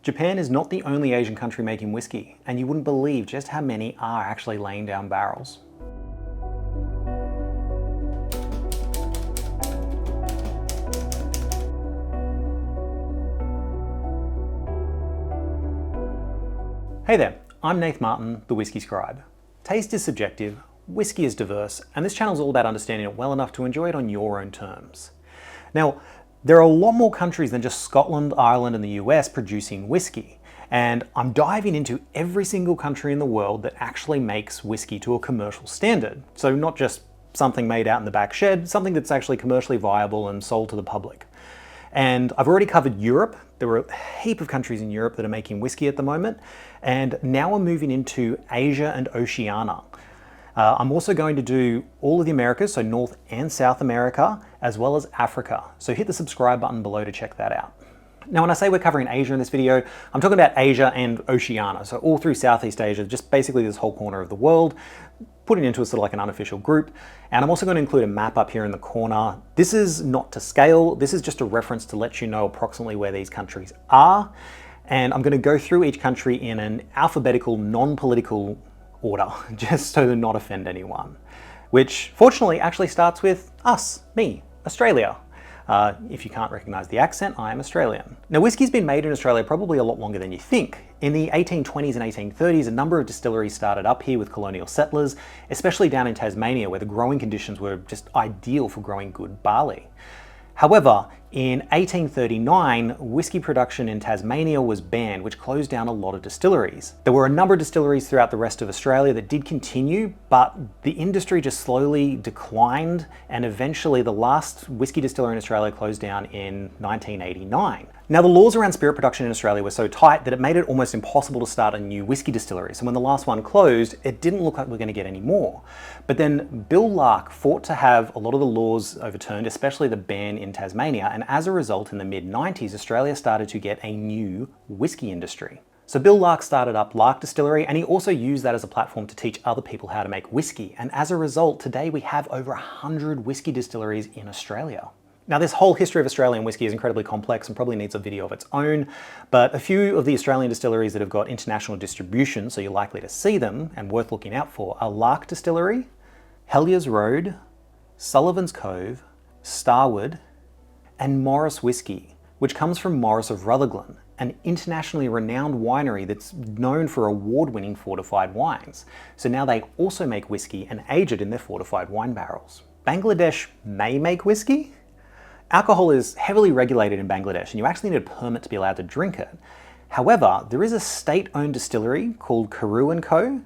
Japan is not the only Asian country making whiskey, and you wouldn't believe just how many are actually laying down barrels. Hey there, I'm Nath Martin, the Whiskey Scribe. Taste is subjective, whiskey is diverse, and this channel is all about understanding it well enough to enjoy it on your own terms. Now, there are a lot more countries than just Scotland, Ireland, and the US producing whiskey, and I'm diving into every single country in the world that actually makes whiskey to a commercial standard. So not just something made out in the back shed, something that's actually commercially viable and sold to the public. And I've already covered Europe. There are a heap of countries in Europe that are making whiskey at the moment, and now we're moving into Asia and Oceania. I'm also going to do all of the Americas, so North and South America, as well as Africa. So hit the subscribe button below to check that out. Now, when I say we're covering Asia in this video, I'm talking about Asia and Oceania, so all through Southeast Asia, just basically this whole corner of the world, putting into a sort of like an unofficial group. And I'm also going to include a map up here in the corner. This is not to scale, this is just a reference to let you know approximately where these countries are. And I'm going to go through each country in an alphabetical, non-political order, just so to not offend anyone. Which, fortunately, actually starts with us, me, Australia. If you can't recognize the accent, I am Australian. Now, whiskey's been made in Australia probably a lot longer than you think. In the 1820s and 1830s, a number of distilleries started up here with colonial settlers, especially down in Tasmania, where the growing conditions were just ideal for growing good barley. However, in 1839, whiskey production in Tasmania was banned, which closed down a lot of distilleries. There were a number of distilleries throughout the rest of Australia that did continue, but the industry just slowly declined, and eventually the last whiskey distillery in Australia closed down in 1989. Now, the laws around spirit production in Australia were so tight that it made it almost impossible to start a new whiskey distillery. So when the last one closed, it didn't look like we were going to get any more. But then Bill Lark fought to have a lot of the laws overturned, especially the ban in Tasmania, and as a result, in the mid-90s, Australia started to get a new whiskey industry. So Bill Lark started up Lark Distillery, and he also used that as a platform to teach other people how to make whiskey. And as a result, today we have over 100 whiskey distilleries in Australia. Now, this whole history of Australian whiskey is incredibly complex and probably needs a video of its own, but a few of the Australian distilleries that have got international distribution, so you're likely to see them and worth looking out for, are Lark Distillery, Hellier's Road, Sullivan's Cove, Starward, and Morris Whiskey, which comes from Morris of Rutherglen, an internationally renowned winery that's known for award-winning fortified wines. So now they also make whiskey and age it in their fortified wine barrels. Bangladesh may make whiskey. Alcohol is heavily regulated in Bangladesh, and you actually need a permit to be allowed to drink it. However, there is a state-owned distillery called Karoo & Co.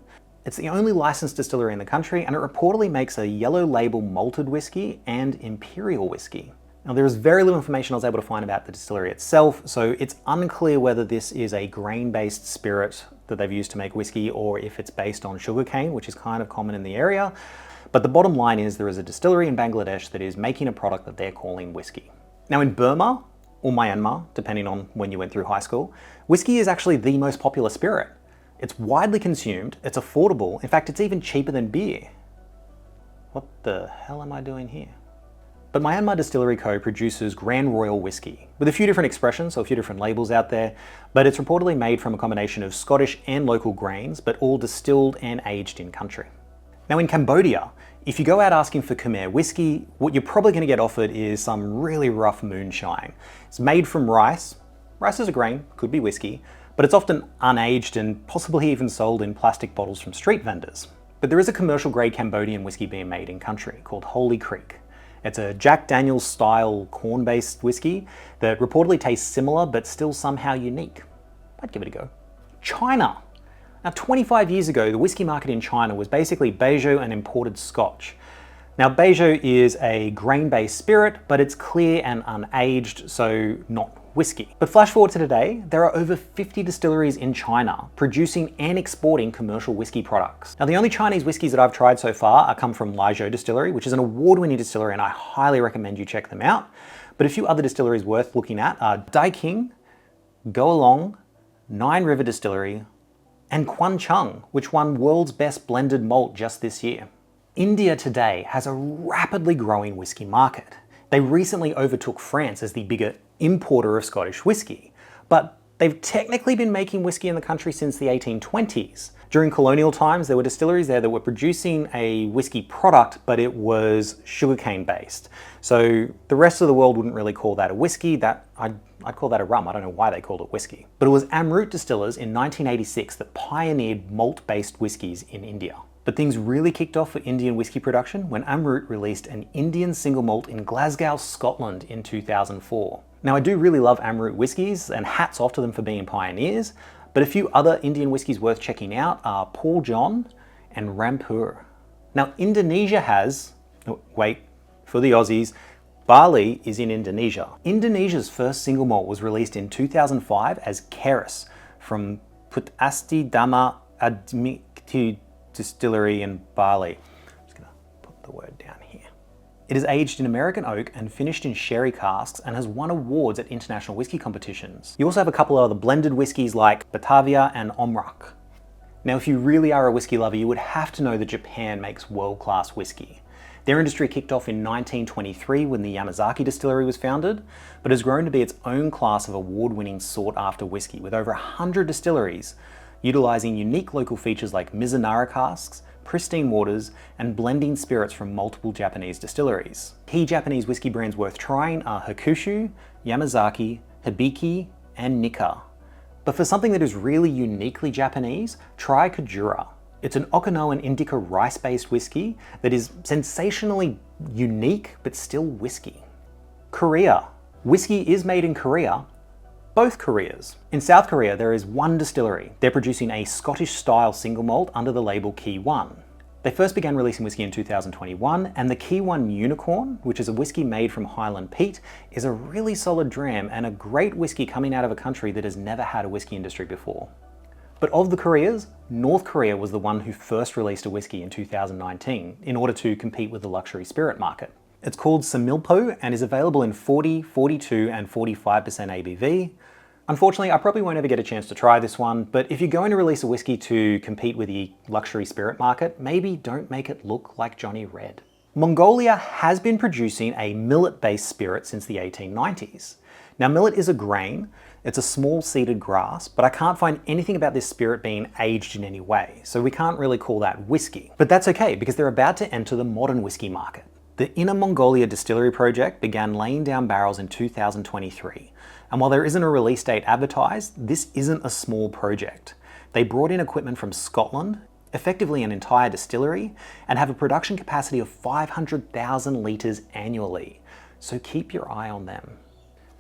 It's the only licensed distillery in the country, and it reportedly makes a yellow label malted whiskey and imperial whiskey. Now, there is very little information I was able to find about the distillery itself, so it's unclear whether this is a grain-based spirit that they've used to make whiskey or if it's based on sugarcane, which is kind of common in the area. But the bottom line is there is a distillery in Bangladesh that is making a product that they're calling whiskey. Now, in Burma, or Myanmar, depending on when you went through high school, whiskey is actually the most popular spirit. It's widely consumed, it's affordable, in fact, it's even cheaper than beer. What the hell am I doing here? But Myanmar Distillery Co. produces Grand Royal whiskey, with a few different expressions, so a few different labels out there, but it's reportedly made from a combination of Scottish and local grains, but all distilled and aged in country. Now, in Cambodia, if you go out asking for Khmer whiskey, what you're probably going to get offered is some really rough moonshine. It's made from rice. Rice is a grain, could be whiskey, but it's often unaged and possibly even sold in plastic bottles from street vendors. But there is a commercial grade Cambodian whiskey being made in country called Holy Creek. It's a Jack Daniel's style corn-based whiskey that reportedly tastes similar but still somehow unique. I'd give it a go. China. Now, 25 years ago, the whiskey market in China was basically Baijiu and imported Scotch. Now, Baijiu is a grain-based spirit, but it's clear and unaged, so not whiskey. But flash forward to today, there are over 50 distilleries in China producing and exporting commercial whiskey products. Now, the only Chinese whiskeys that I've tried so far come from Laizhou Distillery, which is an award-winning distillery, and I highly recommend you check them out. But a few other distilleries worth looking at are Daiking, Go Along, Nine River Distillery, and Quan Chung, which won World's Best Blended Malt just this year. India today has a rapidly growing whiskey market. They recently overtook France as the bigger importer of Scottish whiskey. But They've technically been making whiskey in the country since the 1820s. During colonial times, there were distilleries there that were producing a whiskey product, but it was sugarcane based. So the rest of the world wouldn't really call that a whiskey. I'd call that a rum. I don't know why they called it whiskey. But it was Amrut distillers in 1986 that pioneered malt-based whiskies in India. But things really kicked off for Indian whiskey production when Amrut released an Indian single malt in Glasgow, Scotland in 2004. Now, I do really love Amrut whiskies, and hats off to them for being pioneers, but a few other Indian whiskies worth checking out are Paul John and Rampur. Now, Indonesia has, oh, wait, for the Aussies, Bali is in Indonesia. Indonesia's first single malt was released in 2005 as Keris from Putasti Dhamma Admikti Distillery in Bali. I'm just gonna put the word down here. It is aged in American oak and finished in sherry casks and has won awards at international whiskey competitions. You also have a couple of other blended whiskies like Batavia and Omrak. Now, if you really are a whiskey lover, you would have to know that Japan makes world-class whiskey. Their industry kicked off in 1923 when the Yamazaki distillery was founded, but has grown to be its own class of award-winning sought-after whiskey with over 100 distilleries, utilizing unique local features like Mizunara casks, pristine waters, and blending spirits from multiple Japanese distilleries. Key Japanese whiskey brands worth trying are Hakushu, Yamazaki, Hibiki, and Nikka. But for something that is really uniquely Japanese, try Kajura. It's an Okinawan indica rice-based whiskey that is sensationally unique, but still whiskey. Korea. Whiskey is made in Korea, both Koreas. In South Korea, there is one distillery. They're producing a Scottish-style single malt under the label Key One. They first began releasing whiskey in 2021, and the Key One Unicorn, which is a whiskey made from Highland peat, is a really solid dram and a great whiskey coming out of a country that has never had a whiskey industry before. But of the Koreas, North Korea was the one who first released a whiskey in 2019 in order to compete with the luxury spirit market. It's called Samilpo and is available in 40, 42 and 45% ABV. Unfortunately, I probably won't ever get a chance to try this one, but if you're going to release a whiskey to compete with the luxury spirit market, maybe don't make it look like Johnny Red. Mongolia has been producing a millet-based spirit since the 1890s. Now, millet is a grain. It's a small seeded grass, but I can't find anything about this spirit being aged in any way, so we can't really call that whiskey. But that's okay, because they're about to enter the modern whiskey market. The Inner Mongolia Distillery project began laying down barrels in 2023, and while there isn't a release date advertised, this isn't a small project. They brought in equipment from Scotland, effectively an entire distillery, and have a production capacity of 500,000 litres annually, so keep your eye on them.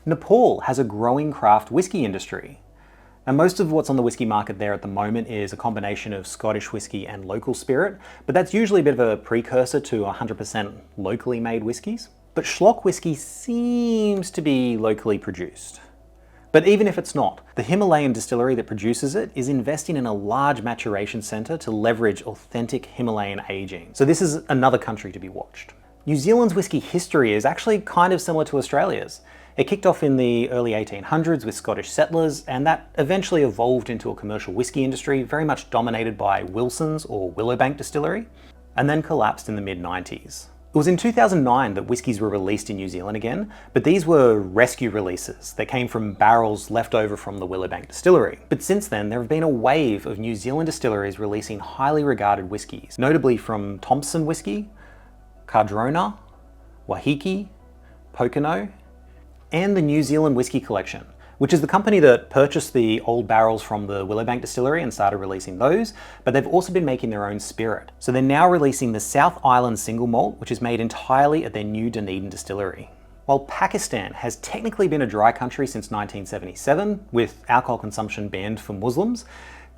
Nepal has a growing craft whiskey industry. Now, most of what's on the whiskey market there at the moment is a combination of Scottish whiskey and local spirit, but that's usually a bit of a precursor to 100% locally made whiskies. But schlock whiskey seems to be locally produced. But even if it's not, the Himalayan distillery that produces it is investing in a large maturation centre to leverage authentic Himalayan aging. So this is another country to be watched. New Zealand's whiskey history is actually kind of similar to Australia's. It kicked off in the early 1800s with Scottish settlers, and that eventually evolved into a commercial whiskey industry very much dominated by Wilson's or Willowbank Distillery, and then collapsed in the mid-90s. It was in 2009 that whiskies were released in New Zealand again, but these were rescue releases that came from barrels left over from the Willowbank Distillery. But since then, there have been a wave of New Zealand distilleries releasing highly regarded whiskies, notably from Thompson Whiskey, Cardrona, Wahiki, Pocono, and the New Zealand Whiskey Collection, which is the company that purchased the old barrels from the Willowbank Distillery and started releasing those, but they've also been making their own spirit. So they're now releasing the South Island Single Malt, which is made entirely at their new Dunedin distillery. While Pakistan has technically been a dry country since 1977, with alcohol consumption banned for Muslims,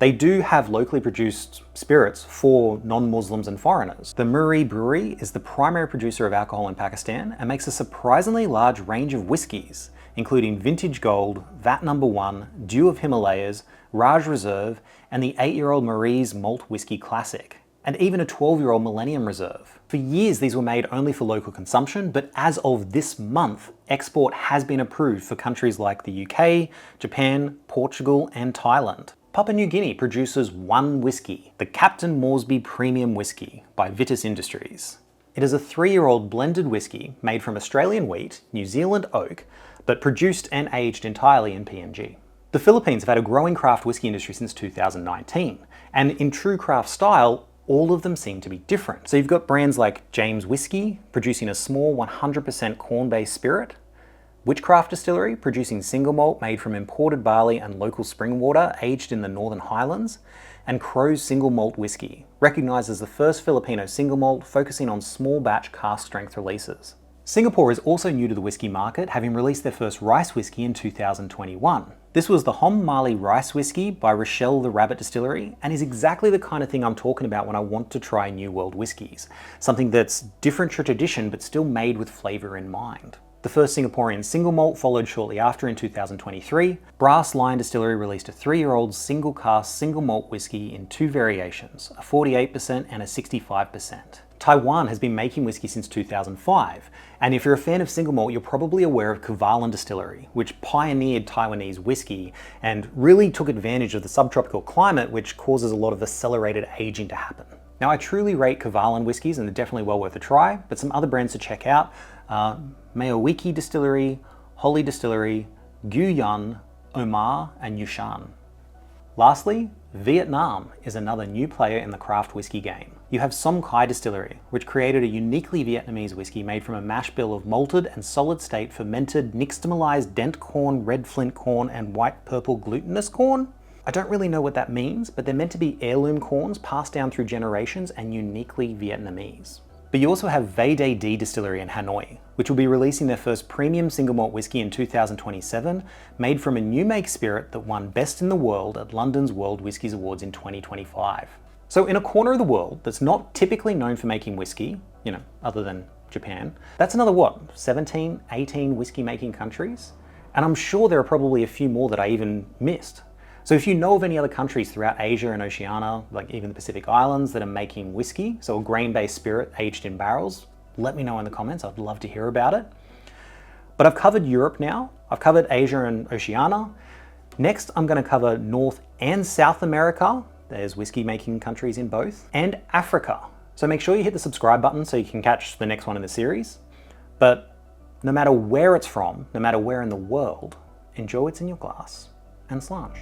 they do have locally produced spirits for non-Muslims and foreigners. The Muri Brewery is the primary producer of alcohol in Pakistan and makes a surprisingly large range of whiskies, including Vintage Gold, Vat No. 1, Dew of Himalayas, Raj Reserve, and the 8-year-old Marie's Malt Whiskey Classic, and even a 12-year-old Millennium Reserve. For years, these were made only for local consumption, but as of this month, export has been approved for countries like the UK, Japan, Portugal, and Thailand. Papua New Guinea produces one whiskey, the Captain Moresby Premium Whiskey by Vitis Industries. It is a 3-year-old blended whiskey made from Australian wheat, New Zealand oak, but produced and aged entirely in PNG. The Philippines have had a growing craft whiskey industry since 2019, and in true craft style, all of them seem to be different. So you've got brands like James Whiskey, producing a small 100% corn-based spirit, Witchcraft Distillery, producing single malt made from imported barley and local spring water aged in the Northern Highlands, and Crow's Single Malt Whiskey, recognised as the first Filipino single malt focusing on small batch cask strength releases. Singapore is also new to the whiskey market, having released their first rice whiskey in 2021. This was the Hom Mali Rice Whiskey by Rochelle the Rabbit Distillery, and is exactly the kind of thing I'm talking about when I want to try new world whiskies. Something that's different to tradition but still made with flavour in mind. The first Singaporean single malt followed shortly after in 2023. Brass Lion Distillery released a 3-year-old single cask single malt whiskey in 2 variations, a 48% and a 65%. Taiwan has been making whiskey since 2005, and if you're a fan of single malt, you're probably aware of Kavalan Distillery, which pioneered Taiwanese whiskey and really took advantage of the subtropical climate, which causes a lot of accelerated aging to happen. Now, I truly rate Kavalan whiskies, and they're definitely well worth a try, but some other brands to check out are Mayowiki Distillery, Holly Distillery, Guyun, Omar, and Yushan. Lastly, Vietnam is another new player in the craft whiskey game. You have Som Khai Distillery, which created a uniquely Vietnamese whiskey made from a mash bill of malted and solid state fermented nixtamalized dent corn, red flint corn, and white purple glutinous corn. I don't really know what that means, but they're meant to be heirloom corns passed down through generations and uniquely Vietnamese. But you also have Vay Day D Distillery in Hanoi, which will be releasing their first premium single malt whiskey in 2027, made from a new make spirit that won Best in the World at London's World Whiskies Awards in 2025. So in a corner of the world that's not typically known for making whiskey, other than Japan, that's another 17, 18 whiskey making countries? And I'm sure there are probably a few more that I even missed. So if you know of any other countries throughout Asia and Oceania, like even the Pacific Islands, that are making whiskey, so a grain-based spirit aged in barrels, let me know in the comments. I'd love to hear about it. But I've covered Europe now. I've covered Asia and Oceania. Next, I'm going to cover North and South America. There's whiskey making countries in both, and Africa. So make sure you hit the subscribe button so you can catch the next one in the series. But no matter where it's from, no matter where in the world, enjoy what's in your glass and slange.